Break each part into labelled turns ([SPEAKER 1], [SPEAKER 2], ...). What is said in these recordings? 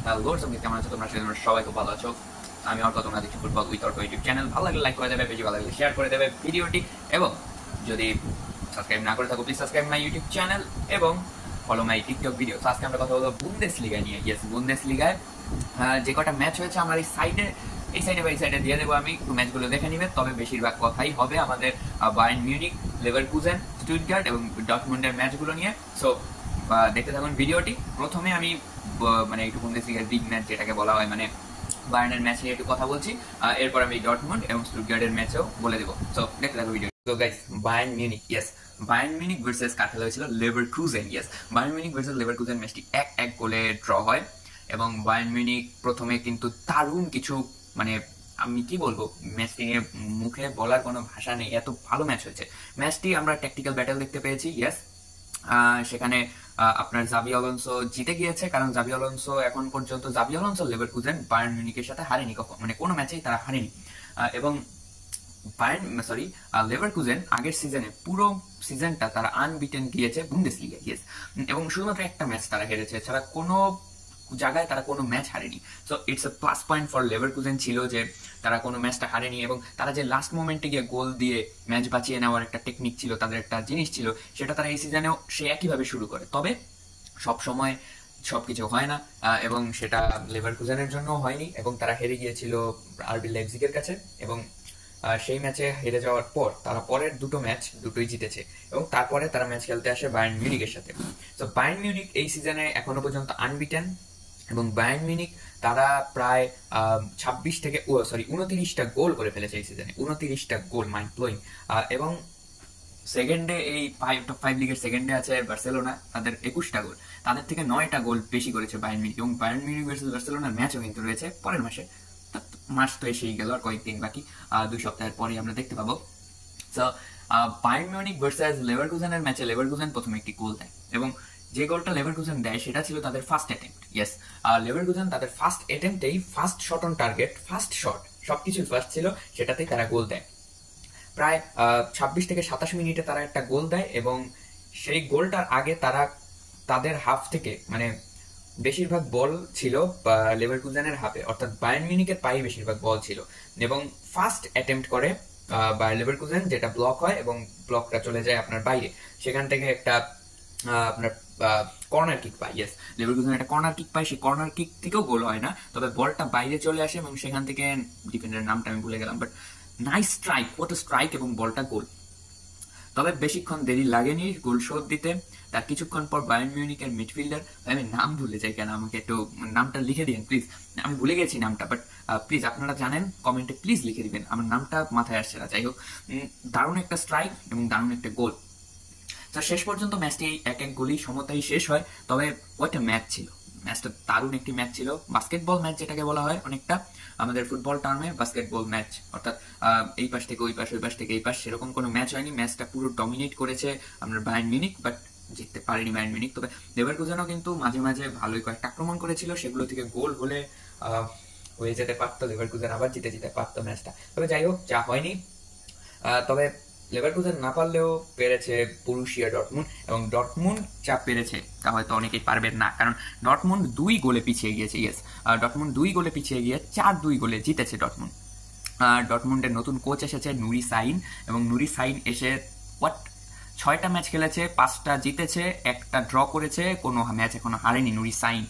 [SPEAKER 1] Hello সবাই, কেমন আছো তোমরা? সবাই খুব ভালো আছো। আমি অর্ক, তোমরা দেখছো football with Arko YouTube channel. ভালো লাগলে লাইক করে দেবে, বেশি ভালো লাগলে শেয়ার করে দেবে ভিডিওটি, এবং যদি সাবস্ক্রাইব না করে থাকো please subscribe my YouTube channel এবং ফলো মাই টিকটক ভিডিও। আজকে আমরা কথা বলবো বুন্দেসলিগা নিয়ে। ইয়েস, বুন্দেসলিগায় যে কটা ম্যাচ হয়েছে আমার এই সাইডে দিয়ে দেবো। আমি একটু ম্যাচগুলো দেখে নিবে, তবে বেশিরভাগ কথাই হবে আমাদের বায়ার্ন মিউনিখ, লেভারকুজেন, স্টুটগার্ট এবং ডর্টমুন্ডের ম্যাচগুলো নিয়ে। সো দেখতে থাকুন ভিডিওটি। প্রথমে আমি মানে একটু বুন্দেসলিগার বিগ ম্যাচ যেটাকে বলা হয়, মানে বায়ার্নের ম্যাচ নিয়ে একটু কথা বলছি। এরপর আমি ডর্টমুন্ড এবং স্টুটগার্টের ম্যাচও বলে দেবো। সো দেখতে থাকুন ভিডিও। তো guys, Bayern Munich, yes, Bayern Munich versus কার খেলা হয়েছিল? Leverkusen. Yes, Bayern Munich versus Leverkusen ম্যাচটি 1-1 গোলে ড্র হয় এবং বায়ার্ন মিউনিখ প্রথমে কিন্তু দারুণ কিছু, মানে আমি কি বলবো, ম্যাচটি নিয়ে মুখে বলার কোনো ভাষা নেই, এত ভালো ম্যাচ হয়েছে। ম্যাচটি আমরা ট্যাকটিক্যাল ব্যাটেল দেখতে পেয়েছি। ইয়েস, সেখানে আপনার জাবি অলonso জিতে গিয়েছে, কারণ জাবি অলonso এখন পর্যন্ত লেভারকুজেন বায়ার্ন মিউনিখের সাথে হারেনি কখনো, মানে কোনো ম্যাচেই তারা হারেনি। এবং লেভারকুজেন আগের সিজনে পুরো সিজনটা তারা আনবিটেন গিয়েছে বুন্দেসলিগা। ইয়েস, এবং শুধুমাত্র একটা ম্যাচ তারা হেরেছে, ছাড়া কোনো জায়গায় তারা কোনো ম্যাচ হারেনি। So it's a plus point for Leverkusen ছিল যে তারা কোনো ম্যাচটা হারেনি, এবং তারা যে লাস্ট মোমেন্টে গিয়ে গোল দিয়ে ম্যাচ বাঁচিয়ে নেওয়ার একটা টেকনিক ছিল, তাদের একটা জিনিস ছিল, সেটা তারা এই সিজনেও সে একইভাবে শুরু করে। তবে সব সময় সবকিছু হয় না, এবং সেটা লেভারকুজেনের জন্য হয়নি, এবং তারা হেরে গিয়েছিল আরবি লাইপজিগের কাছে। এবং সেই ম্যাচে হেরে যাওয়ার পর তারা পরের দুটো ম্যাচ দুটোই জিতেছে, এবং তারপরে তারা ম্যাচ খেলতে আসে বায়ার্ন মিউনিখের সাথে। তো বায়ার্ন মিউনিখ এই সিজনে এখনো পর্যন্ত আনবিটেন, এবং বায়ার্ন মিউনিখ তারা প্রায় 29টা গোল করে ফেলেছে এই সিজনে। 29টা গোল, মাইন্ড ব্লোয়িং। এবং সেকেন্ডে এই টপ 5 লিগের সেকেন্ডে আছে বার্সেলোনা, তাদের 21টা গোল। তাদের থেকে 9টা গোল বেশি করেছে বায়ার্ন মিউনিখ, এবং বায়ার্ন মিউনিখ ভার্সেস বার্সেলোনার ম্যাচও কিন্তু রয়েছে পরের মাসে। মাস তো এসেই গেল, আর কয়েকদিন বাকি, 2 সপ্তাহের পরেই আমরা দেখতে পাবো। সো বায়ার্ন মিউনিখ ভার্সেস লেভারকুজেনের ম্যাচে লেভারকুজেন প্রথমে একটি গোল দেয়, এবং যে গোলটা লেভারকুজেন দেয় সেটা ছিল তাদের ফার্স্ট অ্যাটেম্প্ট। ইয়েস, লেভারকুজেন তাদের ফার্স্ট অ্যাটেম্প্টেই first shot on target, first shot, সবকিছু ফার্স্ট ছিল, সেটাতেই তারা গোল দেয়। প্রায় 26 থেকে 27 মিনিটে তারা একটা গোল দেয়, এবং সেই গোলটার আগে তারা তাদের হাফ থেকে, মানে বেশিরভাগ বল ছিল লেভারকুজেনের হাফে, অর্থাৎ বায়ার্ন মিউনিখের পায়ে বেশিরভাগ বল ছিল, এবং ফার্স্ট অ্যাটেম্প্ট করে বায়ার লেভারকুজেন, যেটা ব্লক হয় এবং ব্লকটা চলে যায় আপনার বাইরে। সেখান থেকে একটা আপনার কর্নার কিক পায়। ইয়েস, লেভারকুজেন একটা কর্নার কিক পায়, সেই কর্নার কিক থেকেও গোল হয় না, তবে বলটা বাইরে চলে আসে, এবং সেখান থেকে ডিফেন্ডারের নামটা আমি ভুলে গেলাম, বাট নাইস স্ট্রাইক, ওটা স্ট্রাইক, এবং বলটা গোল। তবে বেশিক্ষণ দেরি লাগেনি গোল শোধ দিতে। তার কিছুক্ষণ পর বায়ার্ন মিউনিখের মিডফিল্ডার, আমি নাম ভুলে যাই কেন, আমাকে একটু নামটা লিখে দিন প্লিজ, আমি ভুলে গেছি নামটা, বাট প্লিজ আপনারা জানেন কমেন্টে প্লিজ লিখে দিবেন, আমার নামটা মাথায় আসছে না। যাই হোক, দারুণ একটা স্ট্রাইক এবং দারুণ একটা গোল। তো শেষ পর্যন্ত ম্যাচটি 1-1 গোলেই সমতায় শেষ হয়। তবে ওইটা ম্যাচ ছিল, ম্যাচটা দারুণ একটি ম্যাচ ছিল, বাস্কেটবল ম্যাচ যেটাকে বলা হয় অনেকটা আমাদের ফুটবল টার্মে বাস্কেটবল ম্যাচ, অর্থাৎ এই পাশ থেকে ওই পাশ, ওই পাশ থেকে এই পাশ, সেরকম কোনো ম্যাচ হয়নি। ম্যাচটা পুরো ডমিনেট করেছে আমরা বায়ার্ন মিউনিখ, বাট জিততে পারেনি বায়ার্ন মিউনিখ। তবে লেভারকুজেনও কিন্তু মাঝে মাঝে ভালোই কয়েকটা আক্রমণ করেছিল, সেগুলো থেকে গোল হলে হয়ে যেতে পারতো, লেভারকুজেন আবার জিতে যেতে পারতো ম্যাচটা। তবে যাই হোক, যা হয়নি। তবে লেভারকুজেন না পারলেও পেরেছে বরুসিয়া ডর্টমুন্ড, এবং ডর্টমুন্ড যা পেরেছে তা হয়তো অনেকেই পারবেন না, কারণ ডর্টমুন্ড 2 গোলে পিছিয়ে গিয়েছে। ইয়েস, ডর্টমুন্ড 2 গোলে পিছিয়ে গিয়ে 4-2 গোলে জিতেছে ডর্টমুন্ড। ডর্টমুন্ডের নতুন কোচ এসেছে নুরি সাইন, এবং নুরি সাইন এসে 6টা ম্যাচ খেলেছে, 5টা জিতেছে, একটা ড্র করেছে, কোনো ম্যাচ এখনো হারেনি নুরি সাইন।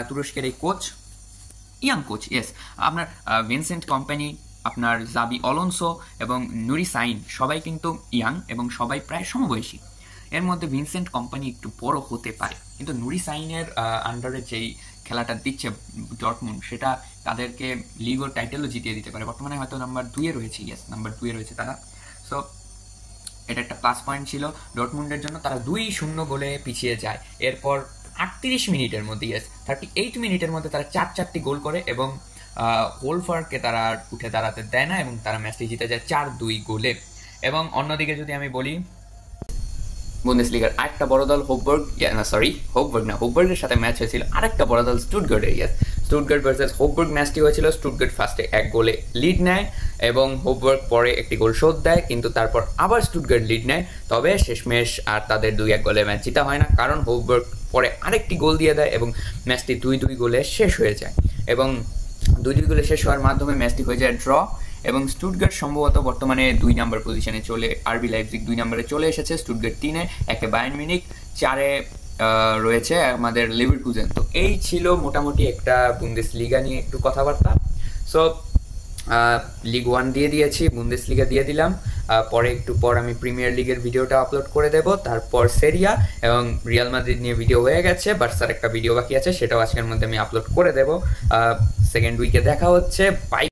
[SPEAKER 1] তুরস্কের এই কোচ, ইয়াং কোচ। ইয়েস, আপনার ভিনসেন্ট কম্পানি, আপনার জাবি অলonso এবং নুরি সাইন সবাই কিন্তু ইয়াং, এবং সবাই প্রায় সমবয়সী। এর মধ্যে ভিনসেন্ট কোম্পানি একটু বড় হতে পারে, কিন্তু নুরি সাইনের আন্ডারে যেই খেলাটা দিচ্ছে ডর্টমুন্ড, সেটা তাদেরকে লিগ ও টাইটেলও জিতিয়ে দিতে পারে। বর্তমানে হয়তো নাম্বার 2-এ রয়েছে। ইয়েস, নাম্বার 2-এ রয়েছে তারা। সো এটা একটা প্লাস পয়েন্ট ছিল ডর্টমুন্ডের জন্য। তারা 2-0 গোলে পিছিয়ে যায়। এরপর 38 মিনিটের মধ্যে, ইয়েস 38 মিনিটের মধ্যে তারা 4-4টি গোল করে, এবং হোলফার্কে তারা উঠে দাঁড়াতে দেয় না, এবং তারা ম্যাচটি জিতে যায় 4-2 গোলে। এবং অন্যদিকে যদি আমি বলি, বুন্দেসলিগার আরেকটা বড় দল হোফবার্গের সাথে ম্যাচ হয়েছিল আরেকটা বড় দল স্টুটগার্টের। ইয়েস, স্টুটগার্ট ভার্সেস হোফবার্গ ম্যাচটি হয়েছিল। স্টুটগার্ট ফার্স্টে 1 গোলে লিড নেয়, এবং হোফবার্গ পরে একটি গোল শোধ দেয়, কিন্তু তারপর আবার স্টুটগার্ট লিড নেয়। তবে শেষমেশ আর তাদের 2-1 গোলে ম্যাচ জিতা হয় না, কারণ হোফবার্গ পরে আরেকটি গোল দিয়ে দেয় এবং ম্যাচটি 2-2 গোলে শেষ হয়ে যায় এবং 2-2 গোলে শেষ হওয়ার মাধ্যমে ম্যাচটি হয়ে যায় ড্র এবং স্টুটগার্ট সম্ভবত বর্তমানে 2 নম্বর পজিশনে চলে, আরবি লাইপজিগ 2 নম্বরে চলে এসেছে, স্টুটগার্ট 3-এ, 1-এ বায়ার্ন মিউনিখ, 4-এ রয়েছে আমাদের লেভারকুজেন। তো এই ছিল মোটামুটি একটা বুন্দেসলিগা নিয়ে একটু কথাবার্তা। সো লিগ 1 দিয়ে দিয়েছি, বুন্দেসলিগা দিয়ে দিলাম, পরে একটু পর আমি প্রিমিয়ার লিগের ভিডিওটা আপলোড করে দেব, তারপর সেরিয়া এবং রিয়াল মাদ্রিদ নিয়ে ভিডিও হয়ে গেছে, বার্সার একটা ভিডিও বাকি আছে, সেটাও আজকের মধ্যে আমি আপলোড করে দেব। সেকেন্ড উইকে দেখা হচ্ছে, বাই।